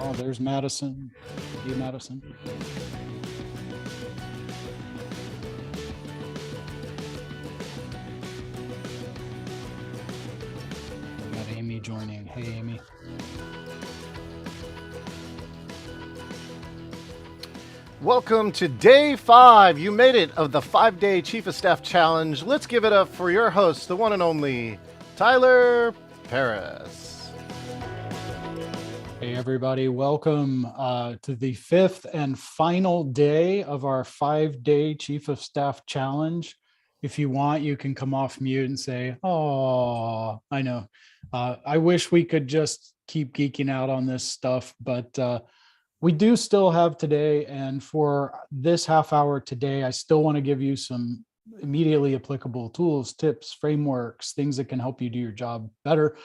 Oh, there's Madison. Hey, Madison. We got Amy joining. Hey, Amy. Welcome to day 5. You made it of the 5-day Chief of Staff Challenge. Let's give it up for your host, the one and only Tyler Paris. Hey, everybody. Welcome to the 5th and final day of our 5-day Chief of Staff Challenge. If you want, you can come off mute and say, oh, I know. I wish we could just keep geeking out on this stuff, but we do still have today. And for this half hour today, I still want to give you some immediately applicable tools, tips, frameworks, things that can help you do your job better.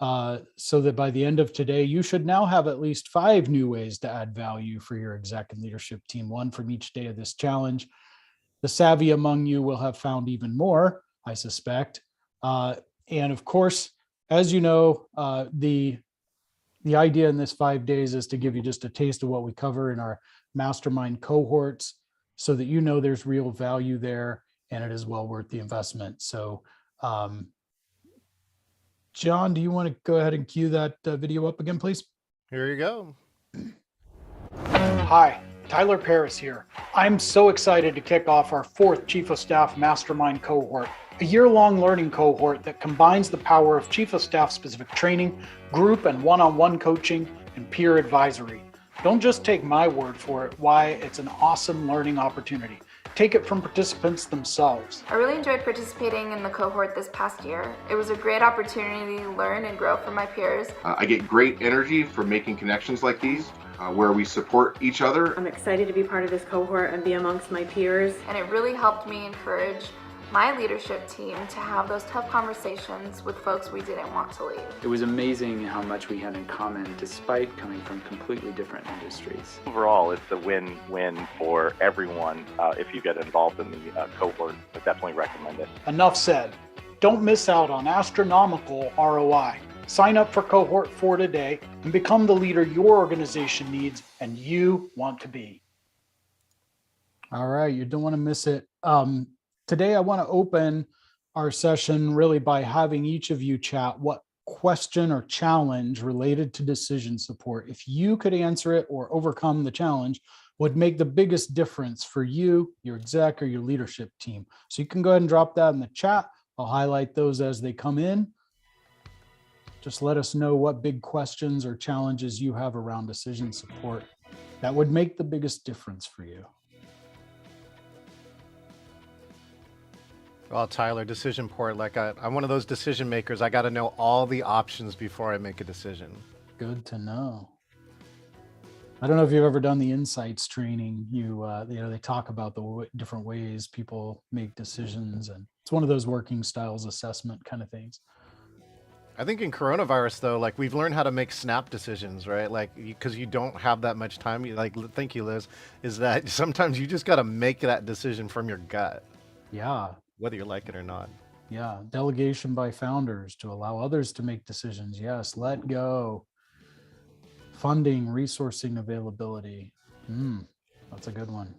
So that by the end of today, you should now have at least 5 new ways to add value for your exec and leadership team, one from each day of this challenge. The savvy among you will have found even more, I suspect. And of course, as you know, the idea in this 5 days is to give you just a taste of what we cover in our mastermind cohorts so that you know there's real value there and it is well worth the investment. So, John, do you want to go ahead and cue that video up again, please? Here you go. Hi, Tyler Paris here. I'm so excited to kick off our 4th Chief of Staff Mastermind cohort, a year-long learning cohort that combines the power of Chief of Staff specific training, group and one-on-one coaching, and peer advisory. Don't just take my word for it, why it's an awesome learning opportunity. Take it from participants themselves. I really enjoyed participating in the cohort this past year. It was a great opportunity to learn and grow from my peers. I get great energy from making connections like these, where we support each other. I'm excited to be part of this cohort and be amongst my peers. And it really helped me encourage my leadership team to have those tough conversations with folks we didn't want to lead. It was amazing how much we had in common despite coming from completely different industries. Overall, it's a win-win for everyone if you get involved in the cohort. I definitely recommend it. Enough said. Don't miss out on astronomical ROI. Sign up for Cohort 4 today and become the leader your organization needs and you want to be. All right, you don't want to miss it. Today, I want to open our session really by having each of you chat what question or challenge related to decision support, if you could answer it or overcome the challenge, would make the biggest difference for you, your exec, or your leadership team. So you can go ahead and drop that in the chat. I'll highlight those as they come in. Just let us know what big questions or challenges you have around decision support that would make the biggest difference for you. Well, Tyler, decision support, like I'm one of those decision makers. I got to know all the options before I make a decision. Good to know. I don't know if you've ever done the insights training. They talk about the different ways people make decisions, and it's one of those working styles assessment kind of things. I think in coronavirus, though, like we've learned how to make snap decisions, right? Like, because you don't have that much time. Thank you, Liz, is that sometimes you just got to make that decision from your gut. Yeah. Whether you like it or not. Yeah. Delegation by founders to allow others to make decisions. Yes. Let go. Funding, resourcing availability. That's a good one.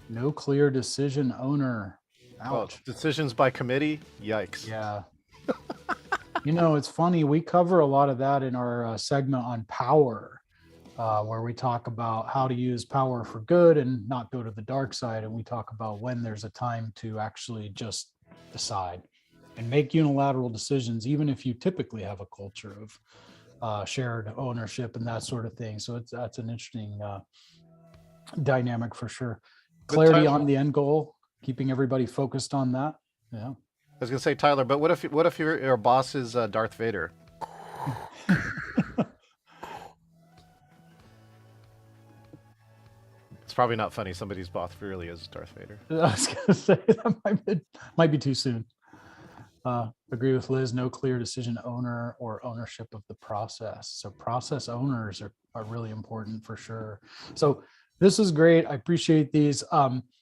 No clear decision owner. Ouch. Well, decisions by committee. Yikes. Yeah. It's funny. We cover a lot of that in our segment on power. Where we talk about how to use power for good and not go to the dark side. And we talk about when there's a time to actually just decide and make unilateral decisions, even if you typically have a culture of shared ownership and that sort of thing. So that's an interesting dynamic for sure. Clarity on the end goal, keeping everybody focused on that. Yeah. I was gonna say, Tyler, but what if your boss is Darth Vader? It's probably not funny. Somebody's boss really is Darth Vader. I was gonna say that might be too soon. Agree with Liz, no clear decision owner or ownership of the process. So process owners are really important for sure. So This is great. I appreciate these.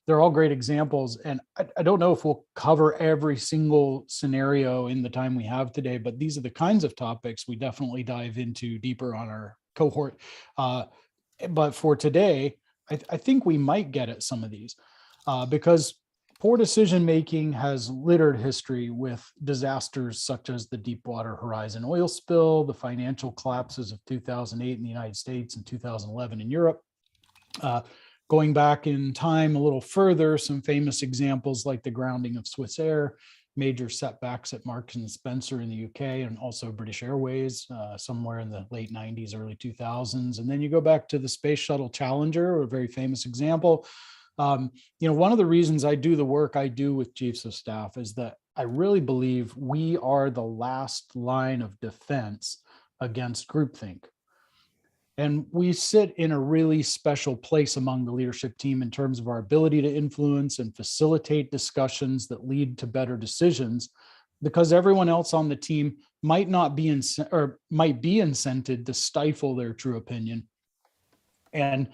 They're all great examples. And I don't know if we'll cover every single scenario in the time we have today, but these are the kinds of topics we definitely dive into deeper on our cohort. But for today, I think we might get at some of these because poor decision-making has littered history with disasters such as the Deepwater Horizon oil spill, the financial collapses of 2008 in the United States and 2011 in Europe. Going back in time a little further, some famous examples like the grounding of Swiss Air, major setbacks at Marks and Spencer in the UK, and also British Airways somewhere in the late 90s, early 2000s. And then you go back to the Space Shuttle Challenger, a very famous example. One of the reasons I do the work I do with chiefs of staff is that I really believe we are the last line of defense against groupthink. And we sit in a really special place among the leadership team in terms of our ability to influence and facilitate discussions that lead to better decisions, because everyone else on the team might not be might be incented to stifle their true opinion. And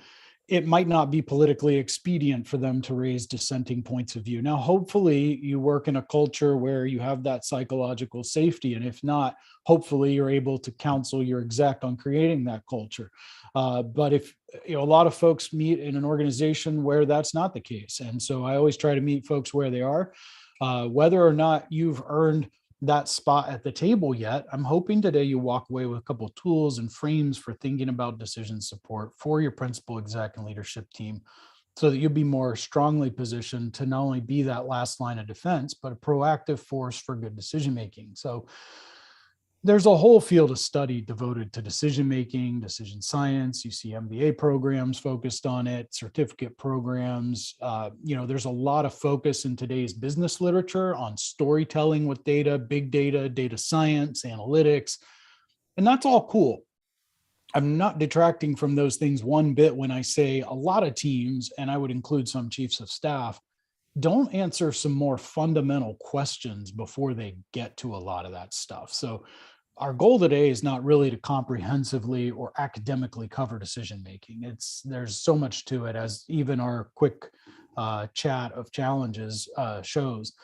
it might not be politically expedient for them to raise dissenting points of view. Now, hopefully you work in a culture where you have that psychological safety. And if not, hopefully you're able to counsel your exec on creating that culture. But if a lot of folks meet in an organization where that's not the case. And so I always try to meet folks where they are, whether or not you've earned that spot at the table yet. I'm hoping today you walk away with a couple of tools and frames for thinking about decision support for your principal, exec, and leadership team, so that you'll be more strongly positioned to not only be that last line of defense, but a proactive force for good decision making. So there's a whole field of study devoted to decision making, decision science. You see MBA programs focused on it, certificate programs. There's a lot of focus in today's business literature on storytelling with data, big data, data science, analytics, and that's all cool. I'm not detracting from those things one bit when I say a lot of teams, and I would include some chiefs of staff, don't answer some more fundamental questions before they get to a lot of that stuff. So our goal today is not really to comprehensively or academically cover decision making. There's so much to it, as even our quick chat of challenges shows.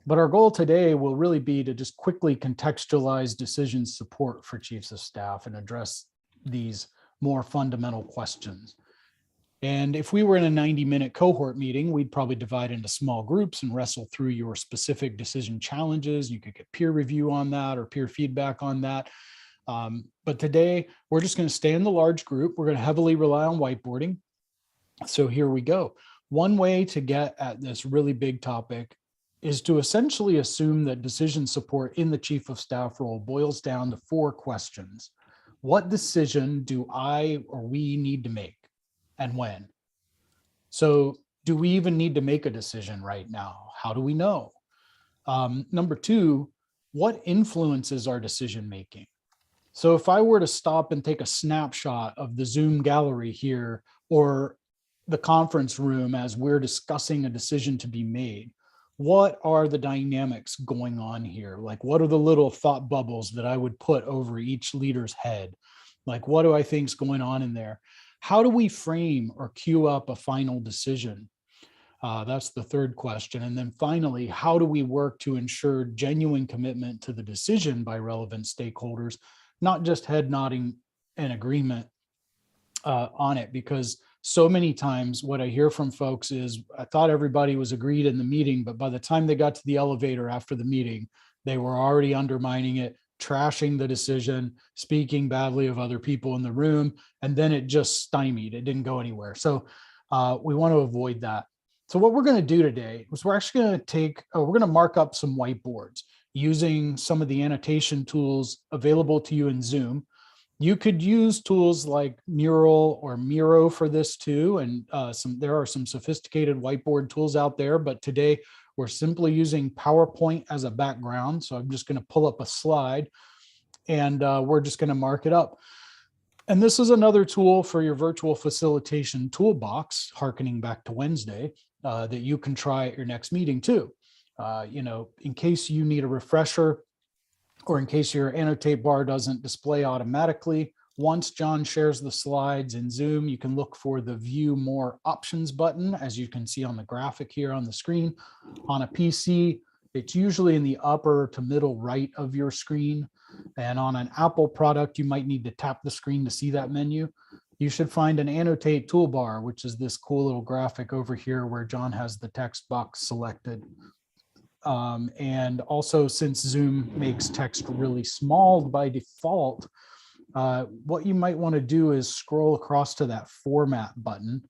But our goal today will really be to just quickly contextualize decision support for chiefs of staff and address these more fundamental questions. And if we were in a 90-minute cohort meeting, we'd probably divide into small groups and wrestle through your specific decision challenges. You could get peer review on that or peer feedback on that. But today, we're just going to stay in the large group. We're going to heavily rely on whiteboarding. So here we go. One way to get at this really big topic is to essentially assume that decision support in the chief of staff role boils down to 4 questions. What decision do I or we need to make? And when? So do we even need to make a decision right now? How do we know? Number 2, what influences our decision making? So if I were to stop and take a snapshot of the Zoom gallery here or the conference room as we're discussing a decision to be made, what are the dynamics going on here? Like, what are the little thought bubbles that I would put over each leader's head? Like, what do I think is going on in there? How do we frame or queue up a final decision? That's the 3rd question. And then finally, how do we work to ensure genuine commitment to the decision by relevant stakeholders, not just head nodding and agreement on it? Because so many times what I hear from folks is, I thought everybody was agreed in the meeting, but by the time they got to the elevator after the meeting, they were already undermining it, trashing the decision, speaking badly of other people in the room, and then it just stymied. It didn't go anywhere. So we want to avoid that. So what we're going to do today is we're actually going to we're going to mark up some whiteboards using some of the annotation tools available to you in Zoom. You could use tools like Mural or Miro for this too. And there are some sophisticated whiteboard tools out there, but today we're simply using PowerPoint as a background. So I'm just going to pull up a slide and we're just going to mark it up. And this is another tool for your virtual facilitation toolbox, hearkening back to Wednesday, that you can try at your next meeting too. In case you need a refresher, or in case your annotate bar doesn't display automatically, once John shares the slides in Zoom, you can look for the View More Options button, as you can see on the graphic here on the screen. On a PC, it's usually in the upper to middle right of your screen. And on an Apple product, you might need to tap the screen to see that menu. You should find an Annotate toolbar, which is this cool little graphic over here where John has the text box selected. And also, since Zoom makes text really small by default, what you might want to do is scroll across to that format button.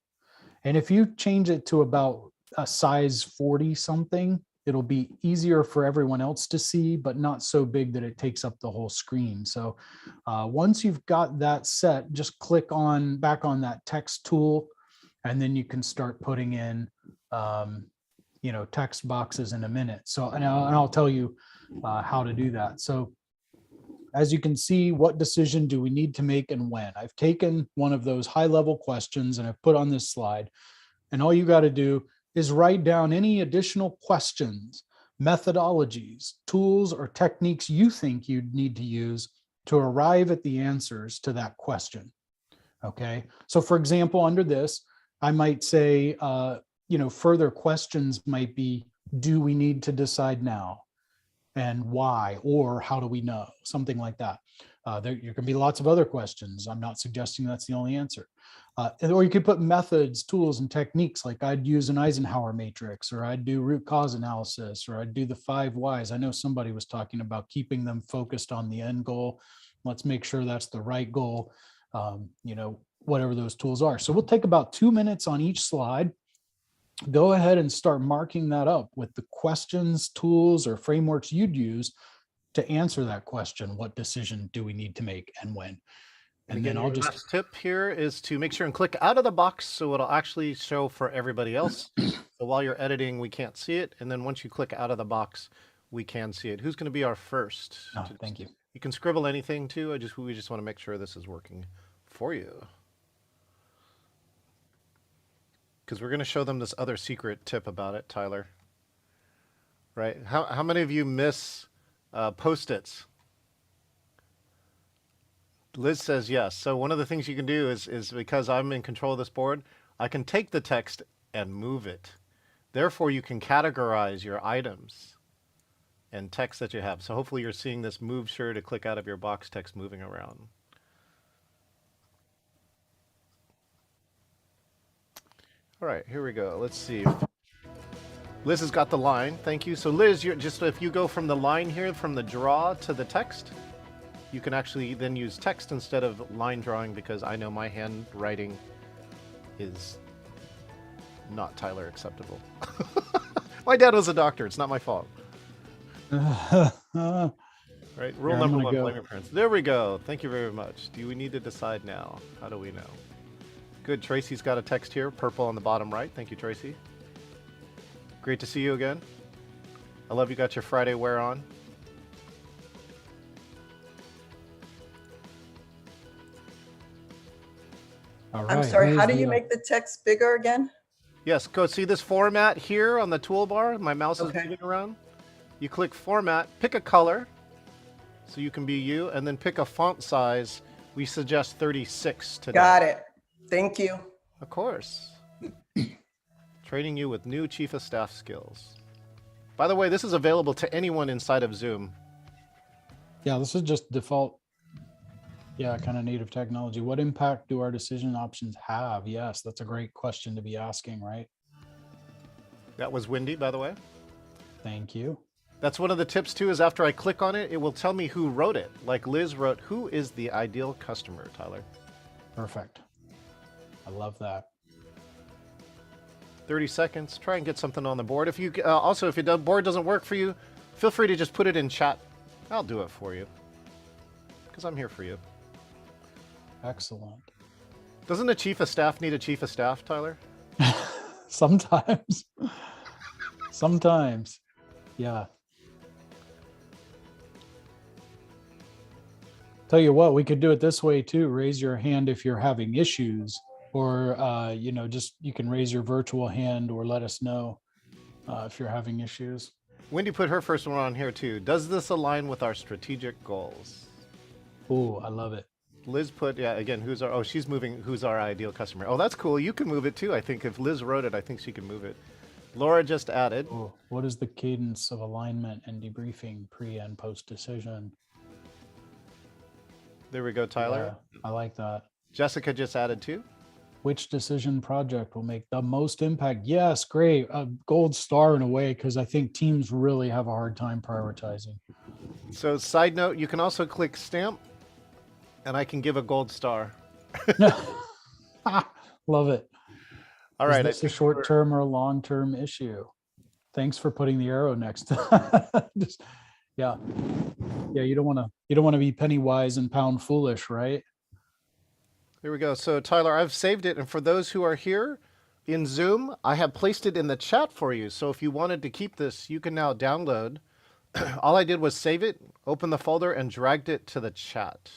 And if you change it to about a size 40 something, it'll be easier for everyone else to see, but not so big that it takes up the whole screen. So once you've got that set, just click back on that text tool, and then you can start putting in text boxes in a minute. So, and I'll tell you how to do that. So as you can see, what decision do we need to make and when? I've taken one of those high level questions and I've put on this slide, and all you got to do is write down any additional questions, methodologies, tools, or techniques you think you'd need to use to arrive at the answers to that question. Okay, so for example, under this, I might say, further questions might be, do we need to decide now? And why, or how do we know? Something like that. There can be lots of other questions. I'm not suggesting that's the only answer. Or you could put methods, tools, and techniques, like I'd use an Eisenhower matrix, or I'd do root cause analysis, or I'd do the 5 whys. I know somebody was talking about keeping them focused on the end goal. Let's make sure that's the right goal, whatever those tools are. So we'll take about 2 minutes on each slide. Go ahead and start marking that up with the questions, tools, or frameworks you'd use to answer that question. What decision do we need to make and when? And again, then I'll just last tip here is to make sure and click out of the box so it'll actually show for everybody else. So while you're editing, we can't see it. And then once you click out of the box, we can see it. Who's going to be our first? Thank you. You can scribble anything too. We just want to make sure this is working for you. Because we're going to show them this other secret tip about it, Tyler. Right? How many of you miss Post-its? Liz says yes. So one of the things you can do is because I'm in control of this board, I can take the text and move it. Therefore, you can categorize your items and text that you have. So hopefully you're seeing this move sure to click out of your box text moving around. All right, here we go. Let's see. Liz has got the line. Thank you. So Liz, if you go from the line here, from the draw to the text, you can actually then use text instead of line drawing, because I know my handwriting is not Tyler acceptable. My dad was a doctor. It's not my fault. Right? Rule number 1, blame your parents. There we go. Thank you very much. Do we need to decide now? How do we know? Good. Tracy's got a text here, purple on the bottom right. Thank you, Tracy. Great to see you again. I love you got your Friday wear on. All right. I'm sorry, how do you make the text bigger again? Yes, go see this format here on the toolbar. My mouse is moving around. You click format, pick a color, so you can be you, and then pick a font size. We suggest 36 today. Got it. Thank you. Of course. Training you with new Chief of Staff skills. By the way, this is available to anyone inside of Zoom. Yeah, this is just default. Yeah, kind of native technology. What impact do our decision options have? Yes, that's a great question to be asking, right? That was Wendy, by the way. Thank you. That's one of the tips too, is after I click on it, it will tell me who wrote it. Like Liz wrote, who is the ideal customer, Tyler? Perfect. I love that. 30 seconds. Try and get something on the board. If you also, if the board doesn't work for you, feel free to just put it in chat. I'll do it for you, because I'm here for you. Excellent. Doesn't a Chief of Staff need a Chief of Staff, Tyler? Sometimes. Sometimes. Yeah. Tell you what, we could do it this way too. Raise your hand if you're having issues, or just you can raise your virtual hand or let us know if you're having issues. Wendy put her first one on here too. Does this align with our strategic goals? Oh, I love it. Liz put, yeah, again, she's moving, who's our ideal customer. Oh, that's cool. You can move it too. I think if Liz wrote it, I think she can move it. Laura just added. Oh, what is the cadence of alignment and debriefing pre and post decision? There we go, Tyler. Yeah, I like that. Jessica just added too. Which decision project will make the most impact? Yes, great. A gold star in a way, because I think teams really have a hard time prioritizing. So side note, you can also click stamp and I can give a gold star. Love it. All right. Is this a short-term or a long-term issue? Thanks for putting the arrow next to just, yeah. You don't want to be penny wise and pound foolish, right? Here we go. So Tyler, I've saved it. And for those who are here in Zoom, I have placed it in the chat for you. So if you wanted to keep this, you can now download. All I did was save it, open the folder, and dragged it to the chat.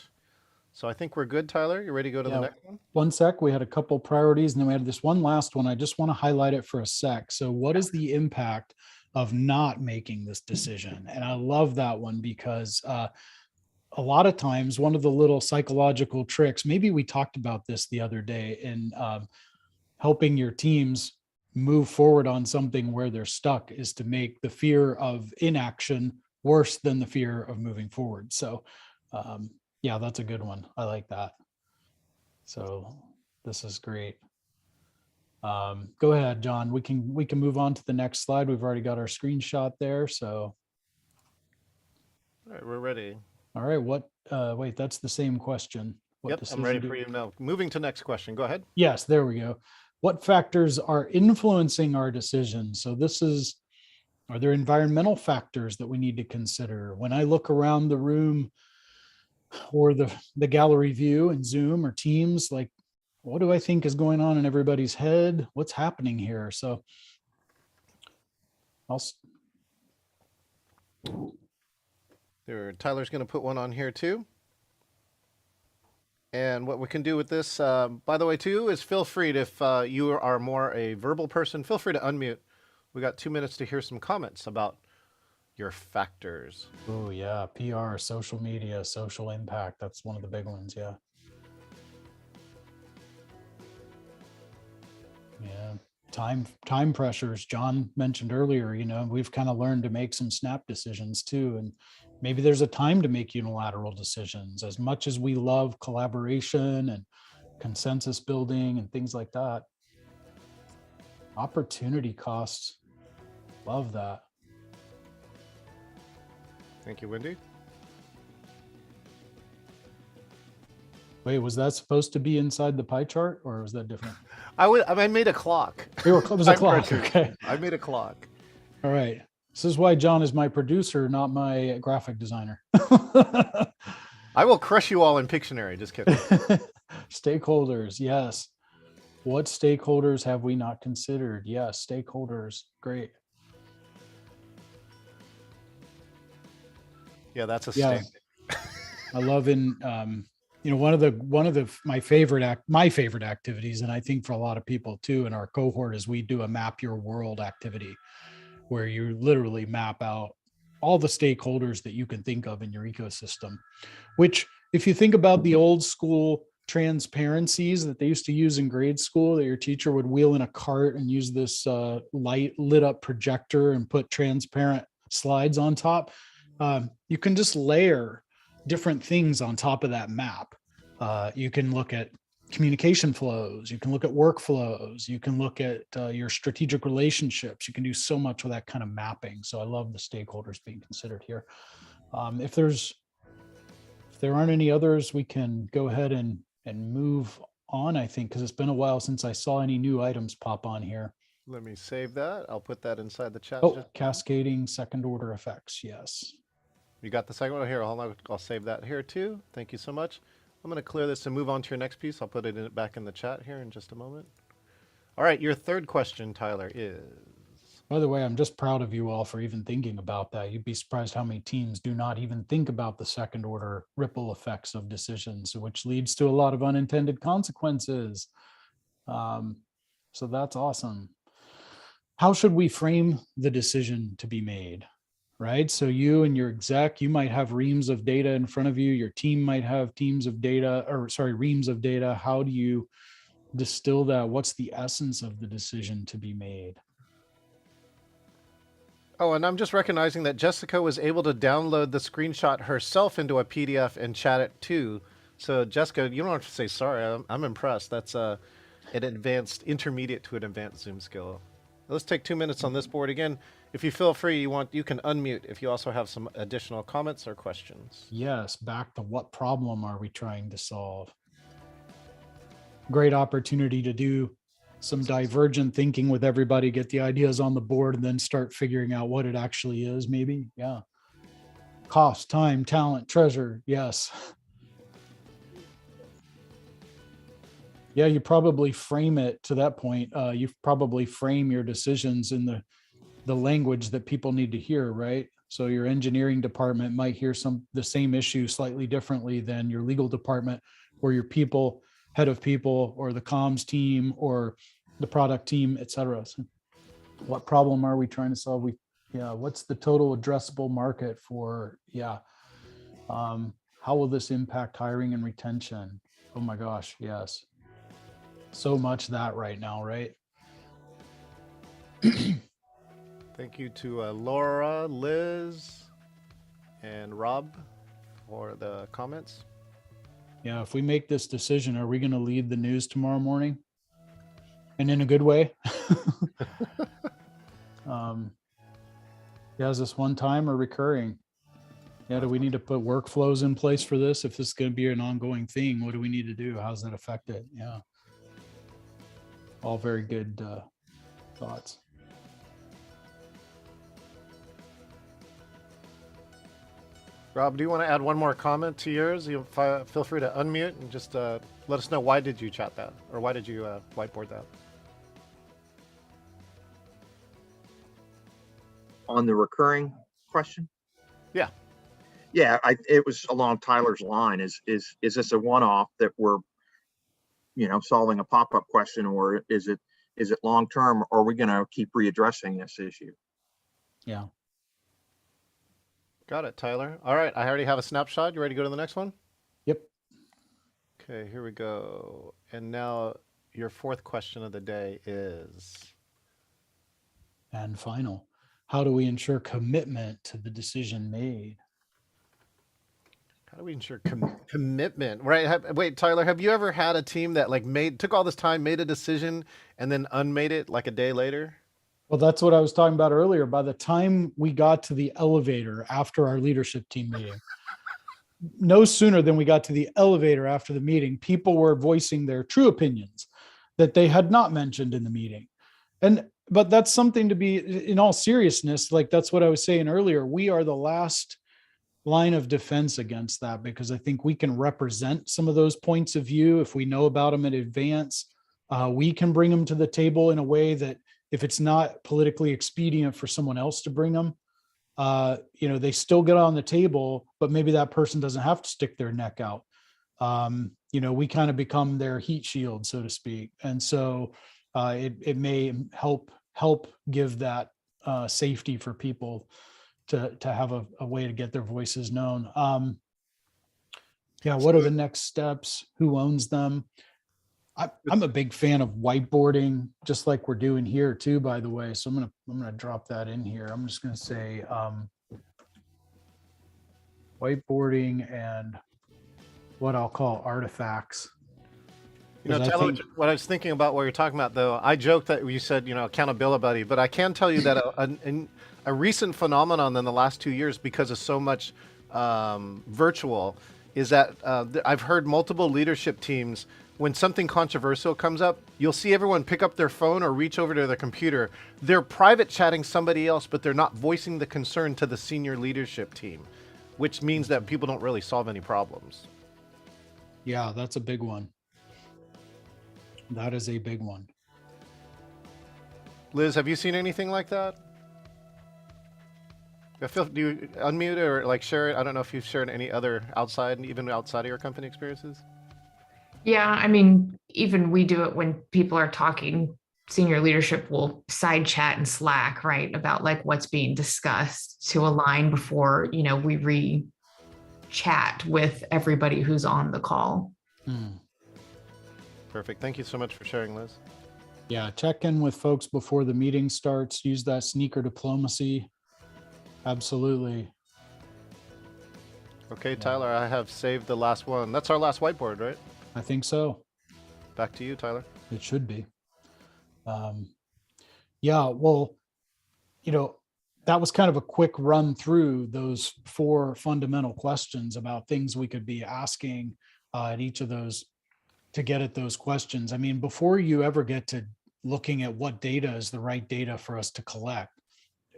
So I think we're good, Tyler. You ready to go to the next one? One sec. We had a couple priorities, and then we had this one last one. I just want to highlight it for a sec. So what is the impact of not making this decision? And I love that one because a lot of times, one of the little psychological tricks, maybe we talked about this the other day, in helping your teams move forward on something where they're stuck, is to make the fear of inaction worse than the fear of moving forward. So yeah, that's a good one. I like that. So this is great. Go ahead, John. We can move on to the next slide. We've already got our screenshot there. So all right, we're ready. All right. What? Wait, that's the same question. Yep, I'm ready for you now. Moving to next question. Go ahead. Yes, there we go. What factors are influencing our decisions? So are there environmental factors that we need to consider? When I look around the room or the gallery view in Zoom or Teams, like, what do I think is going on in everybody's head? What's happening here? So Tyler's going to put one on here too. And what we can do with this, by the way, too, is feel free to, if you are more a verbal person, feel free to unmute. We got 2 minutes to hear some comments about your factors. Oh yeah, PR, social media, social impact. That's one of the big ones. Yeah. Yeah. Time pressures. John mentioned earlier, we've kind of learned to make some snap decisions too. And maybe there's a time to make unilateral decisions. As much as we love collaboration and consensus building and things like that, opportunity costs. Love that. Thank you, Wendy. Wait, was that supposed to be inside the pie chart, or was that different? I made a clock. It was a clock. Okay. I made a clock. All right. This is why John is my producer, not my graphic designer. I will crush you all in Pictionary. Just kidding. Stakeholders. Yes. What stakeholders have we not considered? Yes. Stakeholders. Great. Yeah, that's a statement. I love one of my favorite activities, and I think for a lot of people too in our cohort, is we do a map your world activity, where you literally map out all the stakeholders that you can think of in your ecosystem, which, if you think about the old school transparencies that they used to use in grade school, that your teacher would wheel in a cart and use this lit up projector and put transparent slides on top. You can just layer different things on top of that map. You can look at communication flows, you can look at workflows, you can look at your strategic relationships. You can do so much with that kind of mapping. So I love the stakeholders being considered here. If there aren't any others, we can go ahead and move on, I think, because it's been a while since I saw any new items pop on here. Let me save that. I'll put that inside the chat. Oh, cascading second order effects. Yes. You got the second one here. I'll save that here too. Thank you so much. I'm going to clear this and move on to your next piece. I'll put it back in the chat here in just a moment. All right, your third question, Tyler, is... By the way, I'm just proud of you all for even thinking about that. You'd be surprised how many teams do not even think about the second order ripple effects of decisions, which leads to a lot of unintended consequences. So that's awesome. How should we frame the decision to be made? right? So you and your exec, you might have reams of data in front of you. Your team might have teams of data, or sorry, reams of data. How do you distill that? What's the essence of the decision to be made? Oh, and I'm just recognizing that Jessica was able to download the screenshot herself into a PDF and chat it too. So Jessica, you don't have to say sorry. I'm impressed. That's an advanced, intermediate to an advanced Zoom skill. Let's take 2 minutes on this board again. If you feel free, you can unmute if you also have some additional comments or questions. Yes, back to what problem are we trying to solve? Great opportunity to do some divergent thinking with everybody, get the ideas on the board, and then start figuring out what it actually is, maybe. Yeah. Cost, time, talent, treasure. Yes. Yeah, you probably frame it to that point. You probably frame your decisions in the language that people need to hear, right? So your engineering department might hear the same issue slightly differently than your legal department, or your head of people, or the comms team, or the product team, et cetera. So what problem are we trying to solve? What's the total addressable market for, how will this impact hiring and retention? Oh my gosh, yes. So much that right now, right? Thank you to Laura, Liz, and Rob for the comments. Yeah, if we make this decision, are we going to lead the news tomorrow morning? And in a good way? Is this one time or recurring? Yeah, do we need to put workflows in place for this? If this is going to be an ongoing thing, what do we need to do? How does that affect it? Yeah. All very good thoughts. Rob, do you want to add one more comment to yours? You feel free to unmute and just let us know, why did you chat that, or why did you whiteboard that? On the recurring question? Yeah. Yeah, it was along Tyler's line. Is this a one-off that we're, solving a pop-up question, or is it long-term, or are we going to keep readdressing this issue? Yeah. Got it, Tyler. All right, I already have a snapshot. You ready to go to the next one? Yep. Okay, here we go. And now your fourth question of the day is... And final, how do we ensure commitment to the decision made? How do we ensure commitment? Right? Wait, Tyler, have you ever had a team that took all this time, made a decision, and then unmade it like a day later? Well, that's what I was talking about earlier. By the time we got to the elevator after our leadership team meeting, no sooner than we got to the elevator after the meeting, people were voicing their true opinions that they had not mentioned in the meeting. But that's something to be, in all seriousness, that's what I was saying earlier. We are the last line of defense against that, because I think we can represent some of those points of view if we know about them in advance. We can bring them to the table in a way that, if it's not politically expedient for someone else to bring them, they still get on the table, but maybe that person doesn't have to stick their neck out. We kind of become their heat shield, so to speak. And so it may help give that safety for people to have a way to get their voices known. What are the next steps? Who owns them? I'm a big fan of whiteboarding, just like we're doing here too, by the way. So I'm gonna drop that in here. I'm just gonna say whiteboarding and what I'll call artifacts. Tyler, what I was thinking about what you're talking about, though, I joked that you said, accountability buddy, but I can tell you that a recent phenomenon in the last 2 years, because of so much virtual, is that I've heard multiple leadership teams, when something controversial comes up, you'll see everyone pick up their phone or reach over to their computer. They're private chatting somebody else, but they're not voicing the concern to the senior leadership team, which means that people don't really solve any problems. Yeah, that's a big one. That is a big one. Liz, have you seen anything like that? Do you unmute or share it? I don't know if you've shared any other even outside of your company experiences. Yeah, even we do it when people are talking senior leadership will side chat and Slack, right, about like what's being discussed to align before, we re-chat with everybody who's on the call. Perfect. Thank you so much for sharing, Liz. Yeah, check in with folks before the meeting starts. Use that sneaker diplomacy. Absolutely. Okay, Tyler, I have saved the last one. That's our last whiteboard, right? I think so. Back to you, Tyler. It should be. Yeah, well, that was kind of a quick run through those 4 fundamental questions about things we could be asking at each of those to get at those questions. I mean, before you ever get to looking at what data is the right data for us to collect,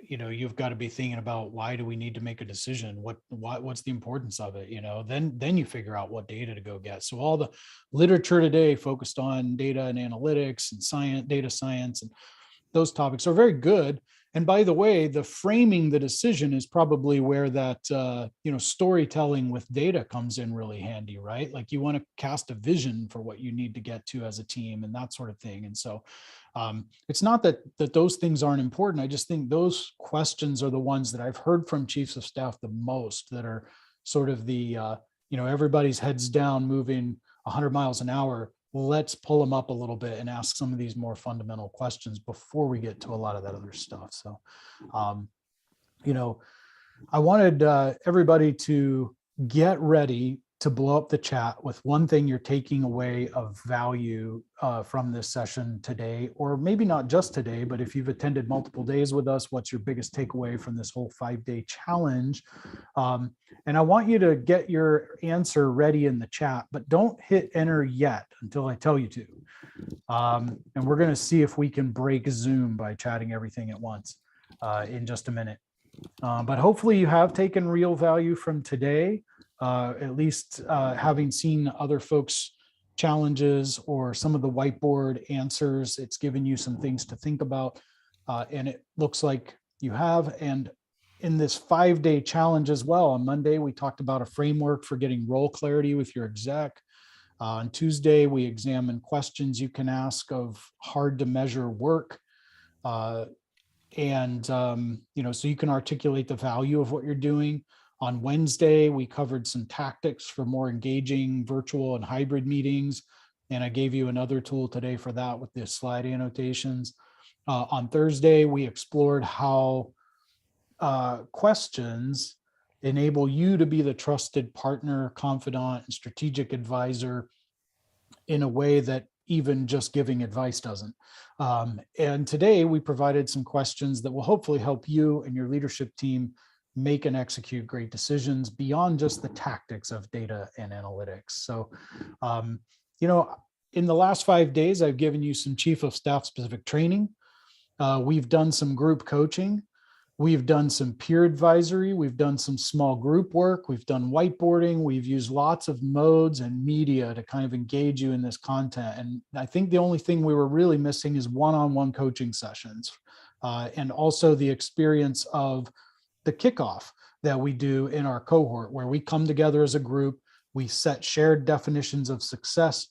you've got to be thinking about, why do we need to make a decision? What's the importance of it? Then you figure out what data to go get. So all the literature today focused on data and analytics and science, data science, and those topics are very good. And by the way, the framing the decision is probably where that, storytelling with data comes in really handy, right? Like you want to cast a vision for what you need to get to as a team and that sort of thing. And so it's not that those things aren't important. I just think those questions are the ones that I've heard from chiefs of staff the most, that are sort of the, everybody's heads down moving 100 miles an hour. Let's pull them up a little bit and ask some of these more fundamental questions before we get to a lot of that other stuff. So, I wanted everybody to get ready to blow up the chat with one thing you're taking away of value from this session today, or maybe not just today, but if you've attended multiple days with us, what's your biggest takeaway from this whole 5-day challenge? And I want you to get your answer ready in the chat, but don't hit enter yet until I tell you to. And we're going to see if we can break Zoom by chatting everything at once in just a minute. But hopefully you have taken real value from today, at least having seen other folks' challenges or some of the whiteboard answers. It's given you some things to think about, and it looks like you have. And in this 5-day challenge as well, on Monday, we talked about a framework for getting role clarity with your exec. On Tuesday, we examined questions you can ask of hard to measure work. So you can articulate the value of what you're doing. On Wednesday, we covered some tactics for more engaging virtual and hybrid meetings. And I gave you another tool today for that with the slide annotations. On Thursday, we explored how questions enable you to be the trusted partner, confidant, and strategic advisor in a way that even just giving advice doesn't. And today we provided some questions that will hopefully help you and your leadership team make and execute great decisions beyond just the tactics of data and analytics. So, in the last 5 days, I've given you some chief of staff specific training. We've done some group coaching. We've done some peer advisory. We've done some small group work. We've done whiteboarding. We've used lots of modes and media to kind of engage you in this content. And I think the only thing we were really missing is one-on-one coaching sessions, and also the experience of the kickoff that we do in our cohort, where we come together as a group, we set shared definitions of success,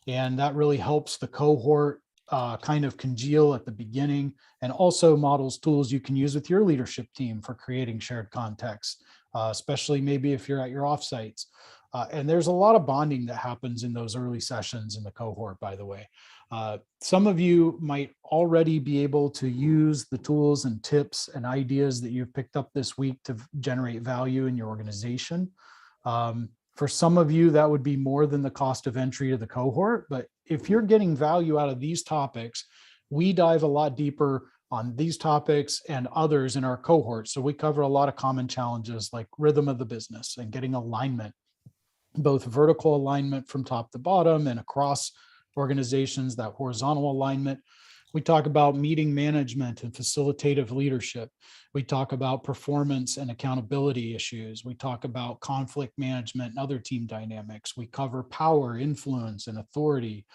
and that really helps the cohort kind of congeal at the beginning, and also models tools you can use with your leadership team for creating shared context, especially maybe if you're at your offsites. And there's a lot of bonding that happens in those early sessions in the cohort, by the way. Some of you might already be able to use the tools and tips and ideas that you've picked up this week to generate value in your organization. For some of you, that would be more than the cost of entry to the cohort. But if you're getting value out of these topics, we dive a lot deeper on these topics and others in our cohort. So we cover a lot of common challenges like rhythm of the business and getting alignment, both vertical alignment from top to bottom and across organizations, that horizontal alignment. We talk about meeting management and facilitative leadership. We talk about performance and accountability issues. We talk about conflict management and other team dynamics. We cover power, influence, and authority.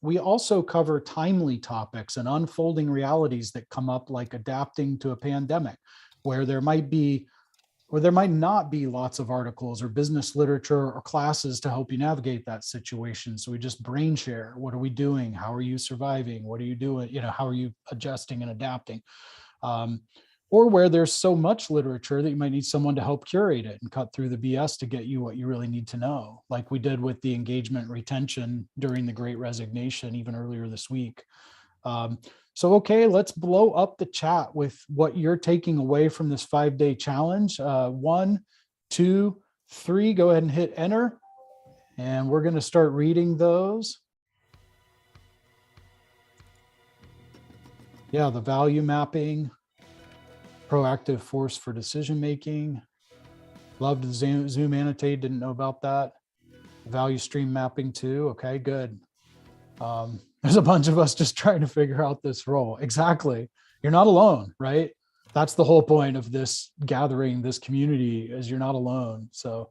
We also cover timely topics and unfolding realities that come up, like adapting to a pandemic, where there might be or there might not be lots of articles or business literature or classes to help you navigate that situation. So we just brain share. What are we doing? How are you surviving? What are you doing? How are you adjusting and adapting? Or where there's so much literature that you might need someone to help curate it and cut through the BS to get you what you really need to know, like we did with the engagement retention during the Great Resignation, even earlier this week. So, okay, let's blow up the chat with what you're taking away from this 5-day challenge. 1, 2, 3, go ahead and hit enter. And we're going to start reading those. Yeah, the value mapping, proactive force for decision-making. Loved the Zoom annotate, didn't know about that. Value stream mapping too. Okay, good. There's a bunch of us just trying to figure out this role. Exactly. You're not alone, right? That's the whole point of this gathering, this community, is you're not alone. So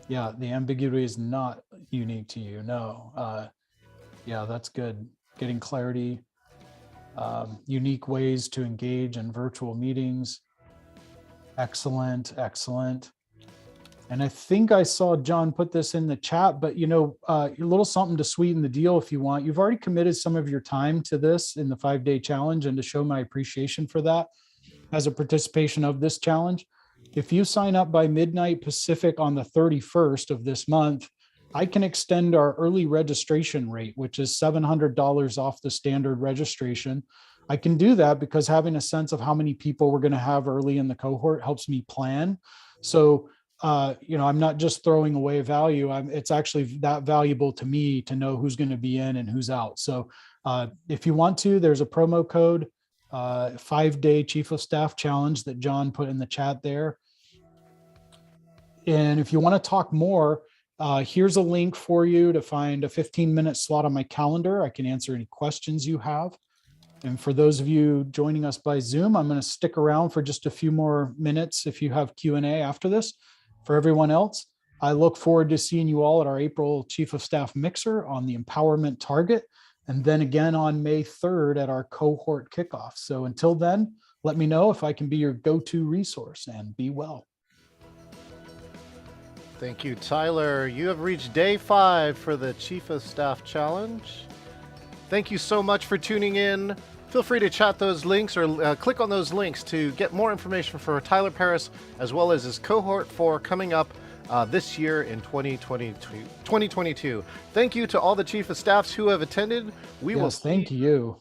yeah, the ambiguity is not unique to you. No. Yeah, that's good. Getting clarity, unique ways to engage in virtual meetings. Excellent, excellent. And I think I saw John put this in the chat, but a little something to sweeten the deal if you want. You've already committed some of your time to this in the 5-day challenge, and to show my appreciation for that as a participation of this challenge. If you sign up by midnight Pacific on the 31st of this month, I can extend our early registration rate, which is $700 off the standard registration. I can do that because having a sense of how many people we're going to have early in the cohort helps me plan. So I'm not just throwing away value. It's actually that valuable to me to know who's going to be in and who's out. So if you want to, there's a promo code, 5-day Chief of Staff challenge that John put in the chat there. And if you want to talk more, here's a link for you to find a 15-minute slot on my calendar. I can answer any questions you have. And for those of you joining us by Zoom, I'm going to stick around for just a few more minutes if you have Q&A after this. For everyone else, I look forward to seeing you all at our April Chief of Staff Mixer on the Empowerment Target, and then again on May 3rd at our cohort kickoff. So until then, let me know if I can be your go-to resource, and be well. Thank you, Tyler. You have reached day 5 for the Chief of Staff Challenge. Thank you so much for tuning in. Feel free to chat those links or click on those links to get more information for Tyler Paris, as well as his Cohort 4 coming up this year in 2022. Thank you to all the Chief of Staffs who have attended. Thank you.